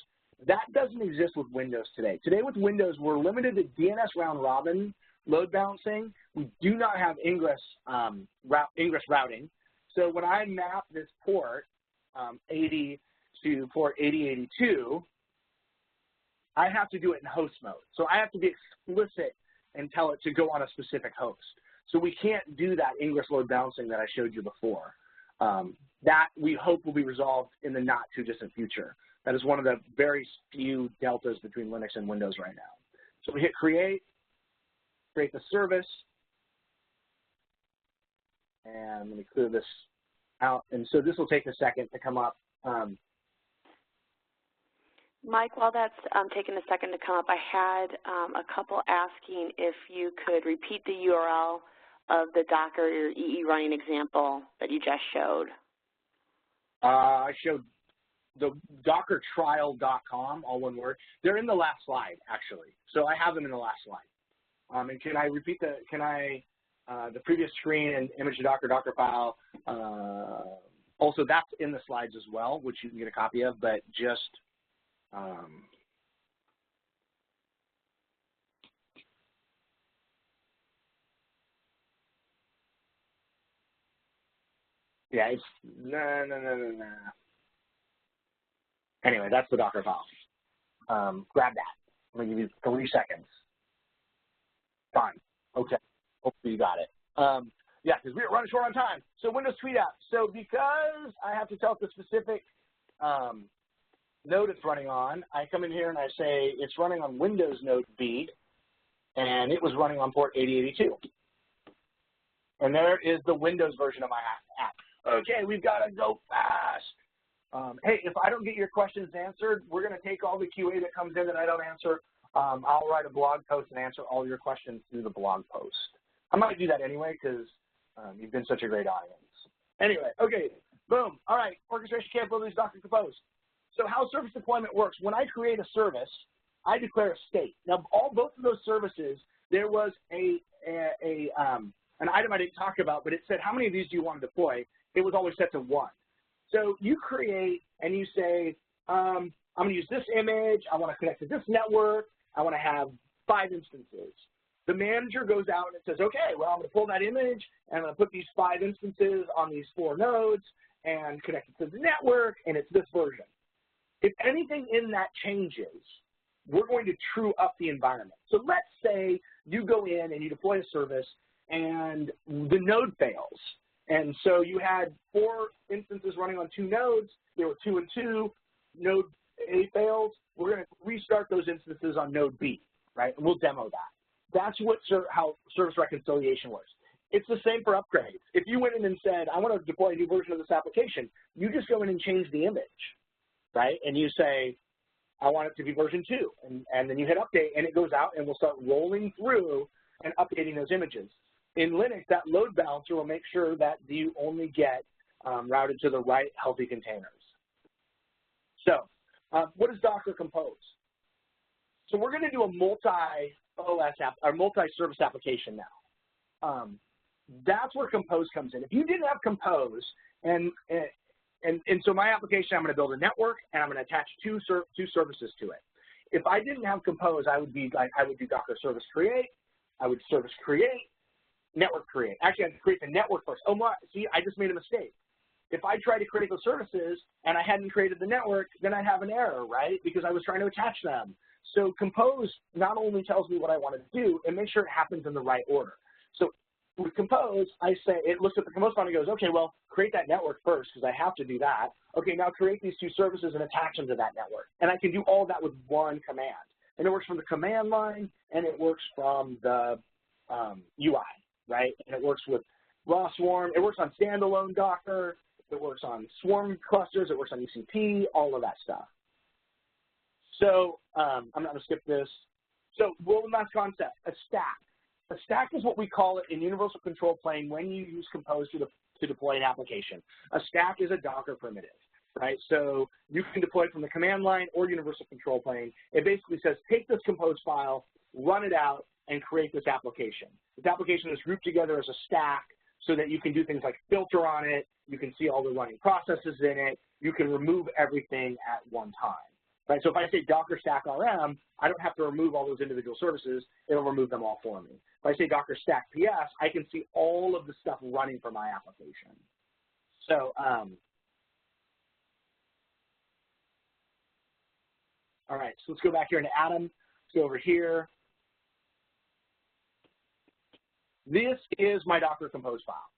That doesn't exist with Windows today. Today with Windows, we're limited to DNS round robin load balancing. We do not have ingress, ingress routing. So when I map this port 80 to port 8082, I have to do it in host mode. So I have to be explicit and tell it to go on a specific host. So we can't do that ingress load balancing that I showed you before. That we hope will be resolved in the not too distant future. That is one of the very few deltas between Linux and Windows right now. So we hit create the service, and let me clear this out. And so this will take a second to come up. Mike, while that's taking a second to come up, I had a couple asking if you could repeat the URL of the Docker or EE running example that you just showed. I showed the dockertrial.com, all one word. They're in the last slide, actually. So I have them in the last slide. And can I repeat the previous screen and image of Docker, Dockerfile? Also, that's in the slides as well, which you can get a copy of, but just yeah, it's no. Anyway, that's the Dockerfile. Grab that. I'm going to give you 3 seconds. Fine. Okay. Hopefully you got it. Yeah, because we're running short on time. So Windows Tweet App. So because I have to tell the specific node it's running on, I come in here and I say it's running on Windows Node B, and it was running on port 8082. And there is the Windows version of my app. Okay, we've got to go fast. Hey, if I don't get your questions answered, we're going to take all the QA that comes in that I don't answer. I'll write a blog post and answer all your questions through the blog post. I might do that anyway because you've been such a great audience. Anyway, okay, boom. All right, orchestration capabilities, Docker Compose. So how service deployment works, when I create a service, I declare a state. Now, both of those services, there was an item I didn't talk about, but it said, how many of these do you want to deploy? It was always set to 1. So you create and you say, I'm going to use this image. I want to connect to this network. I want to have 5 instances. The manager goes out and it says, okay, well, I'm going to pull that image, and I'm going to put these 5 instances on these 4 nodes and connect it to the network, and it's this version. If anything in that changes, we're going to true up the environment. So let's say you go in and you deploy a service, and the node fails. And so you had 4 instances running on 2 nodes. There were 2 and 2. Node A fails. We're going to restart those instances on node B, right? And we'll demo that. That's how service reconciliation works. It's the same for upgrades. If you went in and said, I want to deploy a new version of this application, you just go in and change the image, right? And you say, I want it to be version 2. And then you hit update, and it goes out and will start rolling through and updating those images. In Linux, that load balancer will make sure that you only get routed to the right healthy containers. So what is Docker Compose? So we're going to do a multi-OS app, or multi-service application now. That's where Compose comes in. If you didn't have Compose, and so my application, I'm going to build a network, and I'm going to attach two services to it. If I didn't have Compose, I would do Docker service create. I would service create, network create. Actually, I'd create the network first. Oh my, see, I just made a mistake. If I tried to create those services and I hadn't created the network, then I'd have an error, right? Because I was trying to attach them. So Compose not only tells me what I want to do, it makes sure it happens in the right order. So with Compose, I say, it looks at the Compose file and goes, okay, well, create that network first because I have to do that. Okay, now create these 2 services and attach them to that network. And I can do all of that with one command. And it works from the command line, and it works from the UI, right? And it works with raw swarm. It works on standalone Docker. It works on swarm clusters. It works on ECP, all of that stuff. So I'm not going to skip this. So world mass concept, a stack. A stack is what we call it in Universal Control Plane when you use Compose to deploy an application. A stack is a Docker primitive, right? So you can deploy from the command line or Universal Control Plane. It basically says, take this Compose file, run it out, and create this application. This application is grouped together as a stack so that you can do things like filter on it, you can see all the running processes in it, you can remove everything at one time. Right, so if I say Docker stack RM, I don't have to remove all those individual services. It'll remove them all for me. If I say Docker stack PS, I can see all of the stuff running for my application. So, all right, so let's go back here into Atom. Let's go over here. This is my Docker Compose file.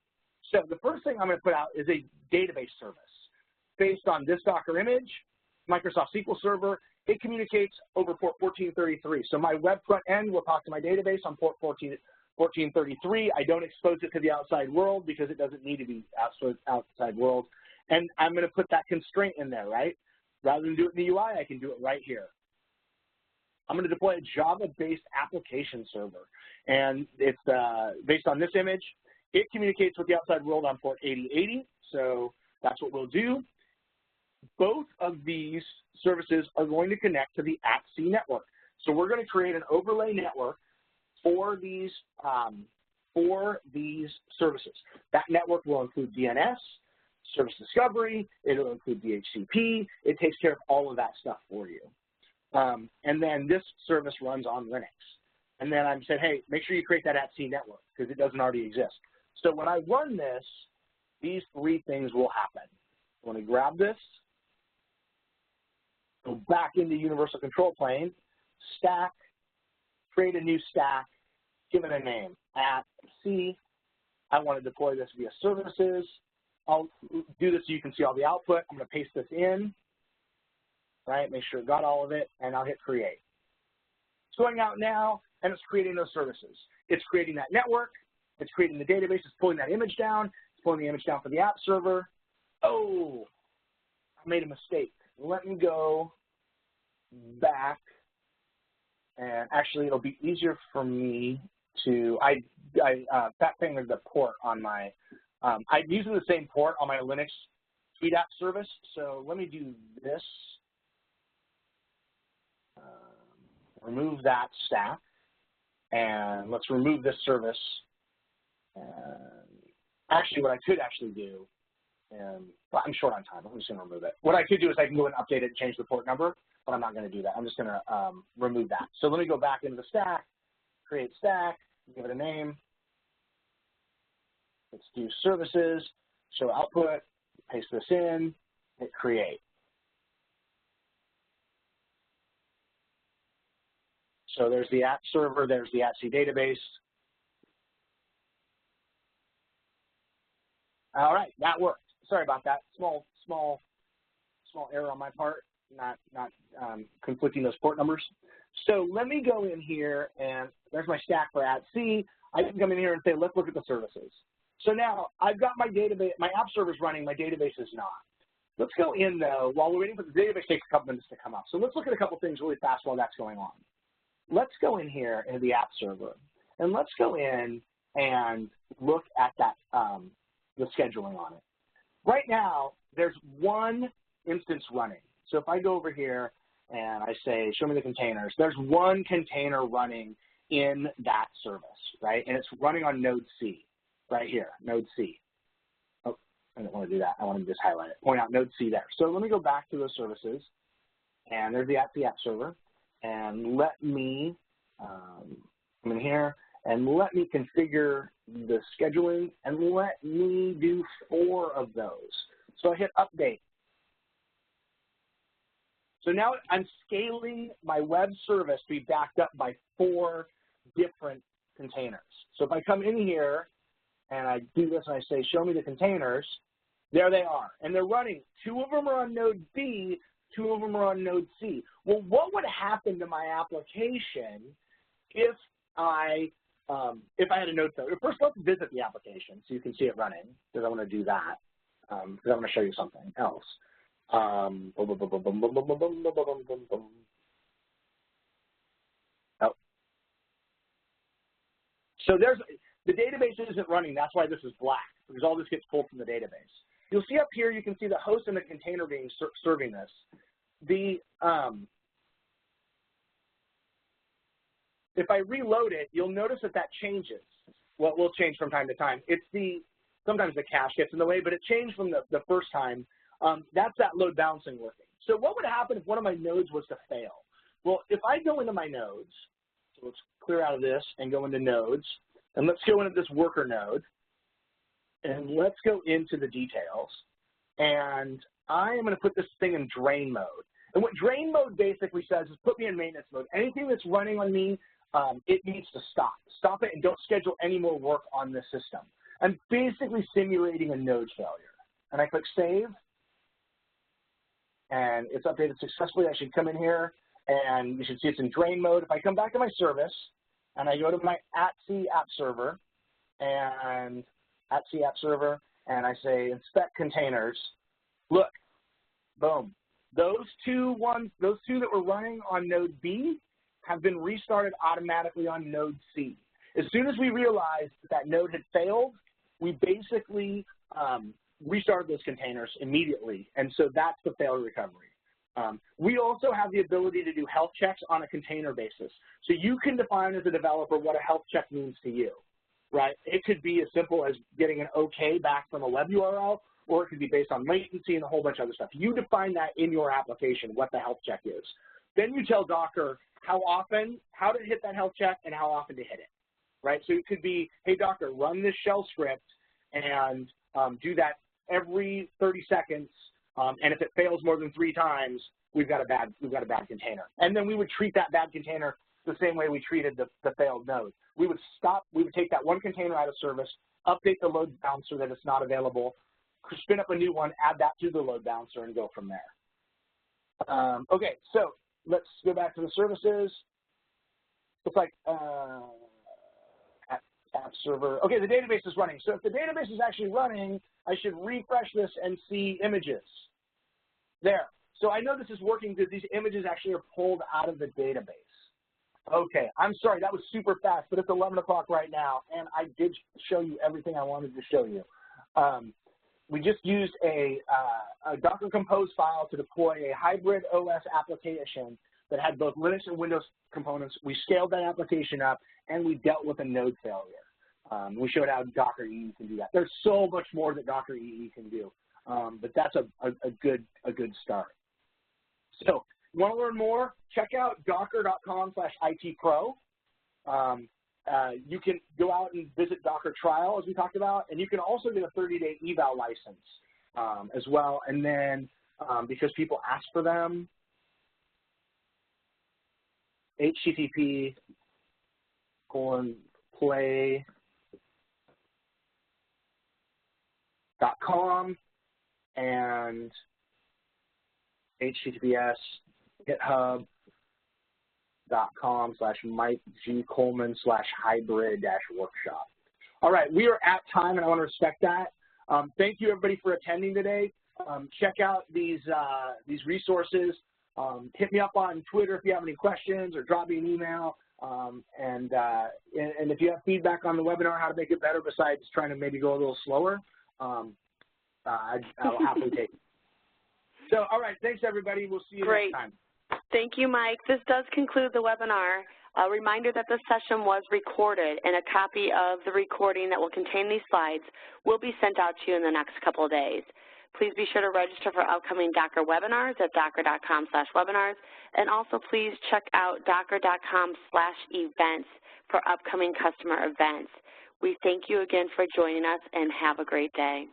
So the first thing I'm going to put out is a database service based on this Docker image. Microsoft SQL Server, it communicates over port 1433. So my web front end will talk to my database on port 1433. I don't expose it to the outside world because it doesn't need to be outside world. And I'm going to put that constraint in there, right? Rather than do it in the UI, I can do it right here. I'm going to deploy a Java-based application server. And it's based on this image. It communicates with the outside world on port 8080. So that's what we'll do. Both of these services are going to connect to the @C network. So we're going to create an overlay network for these services. That network will include DNS, service discovery, it will include DHCP. It takes care of all of that stuff for you. And then this service runs on Linux. And then I'm saying, hey, make sure you create that @C network because it doesn't already exist. So when I run this, these three things will happen. I want to grab this, go back into Universal Control Plane, stack, create a new stack, give it a name, @C. I want to deploy this via services. I'll do this so you can see all the output. I'm going to paste this in, right, make sure it got all of it, and I'll hit create. It's going out now, and it's creating those services. It's creating that network. It's creating the database. It's pulling that image down. It's pulling the image down for the app server. Oh, I made a mistake. Let me go back, and actually it'll be easier for me to, I fat fingered the port on my, I'm using the same port on my Linux feed app service, so let me do this. Remove that stack, and let's remove this service. And actually, what I could actually do, well, I'm short on time. I'm just going to remove it. What I could do is I can go and update it and change the port number, but I'm not going to do that. I'm just going to remove that. So let me go back into the stack, create stack, give it a name. Let's do services, show output, paste this in, hit create. So there's the app server, there's the @C database. All right, that worked. Sorry about that. Small error on my part, not conflicting those port numbers. So let me go in here, and there's my stack for @C. I can come in here and say, let's look at the services. So now I've got my database, my app server's running, my database is not. Let's go in, though, while we're waiting for the database, takes a couple minutes to come up. So let's look at a couple things really fast while that's going on. Let's go in here into the app server, and let's go in and look at that, the scheduling on it. Right now, there's one instance running. So if I go over here and I say, show me the containers, there's one container running in that service, right? And it's running on node C, right here, node C. Oh, I don't want to do that. I want to just highlight it, point out node C there. So let me go back to those services, and there's the app server. And let me come in here and let me configure the scheduling and let me do 4 of those. So I hit update. So now I'm scaling my web service to be backed up by 4 different containers. So if I come in here and I do this and I say, show me the containers, there they are. And they're running. 2 of them are on node B, 2 of them are on node C. Well, what would happen to my application if I had a node failure? First, let's visit the application so you can see it running, because I want to do that, because I want to show you something else. Oh. So the database isn't running. That's why this is black, because all this gets pulled from the database. You'll see up here, you can see the host and the container being serving this. If I reload it, you'll notice that changes. Well, it will change from time to time. Sometimes the cache gets in the way, but it changed from the first time. That's that load balancing working. So what would happen if one of my nodes was to fail? Well, if I go into my nodes, so let's clear out of this and go into nodes, and let's go into this worker node, and let's go into the details, and I am going to put this thing in drain mode. And what drain mode basically says is put me in maintenance mode. Anything that's running on me, it needs to stop. Stop it and don't schedule any more work on this system. I'm basically simulating a node failure. And I click save, and it's updated successfully. I should come in here, and you should see it's in drain mode. If I come back to my service, and I go to my @C app server, and @C app server, and I say inspect containers, look, boom. Those two that were running on node B have been restarted automatically on node C. As soon as we realized that node had failed, we basically restarted those containers immediately, and so that's the failure recovery. We also have the ability to do health checks on a container basis. So you can define as a developer what a health check means to you, right? It could be as simple as getting an OK back from a web URL, or it could be based on latency and a whole bunch of other stuff. You define that in your application, what the health check is. Then you tell Docker how to hit that health check and how often to hit it, right? So it could be, hey, Docker, run this shell script and do that every 30 seconds, and if it fails more than 3 times, we've got a bad container. And then we would treat that bad container the same way we treated the failed node. We would take that one container out of service, update the load balancer that it's not available, spin up a new one, add that to the load balancer, and go from there. Okay, so let's go back to the services. Looks like app server. Okay, the database is running. So if the database is actually running, I should refresh this and see images. There. So I know this is working because these images actually are pulled out of the database. Okay, I'm sorry, that was super fast, but it's 11 o'clock right now, and I did show you everything I wanted to show you. We just used a Docker Compose file to deploy a hybrid OS application that had both Linux and Windows components. We scaled that application up, and we dealt with a node failure. We showed how Docker EE can do that. There's so much more that Docker EE can do, but that's a good start. So, want to learn more? Check out docker.com/itpro. You can go out and visit Docker Trial, as we talked about, and you can also get a 30-day eval license as well. And then, because people ask for them, http://play.com and https://github.com/MikeGColeman/hybrid-workshop. All right, we are at time, and I want to respect that. Thank you, everybody, for attending today. Check out these resources. Hit me up on Twitter if you have any questions, or drop me an email. And if you have feedback on the webinar, how to make it better besides trying to maybe go a little slower, I'll happily take it. So, all right, thanks, everybody. We'll see you next time. Thank you, Mike. This does conclude the webinar. A reminder that this session was recorded, and a copy of the recording that will contain these slides will be sent out to you in the next couple of days. Please be sure to register for upcoming Docker webinars at docker.com/webinars, and also please check out docker.com/events for upcoming customer events. We thank you again for joining us, and have a great day.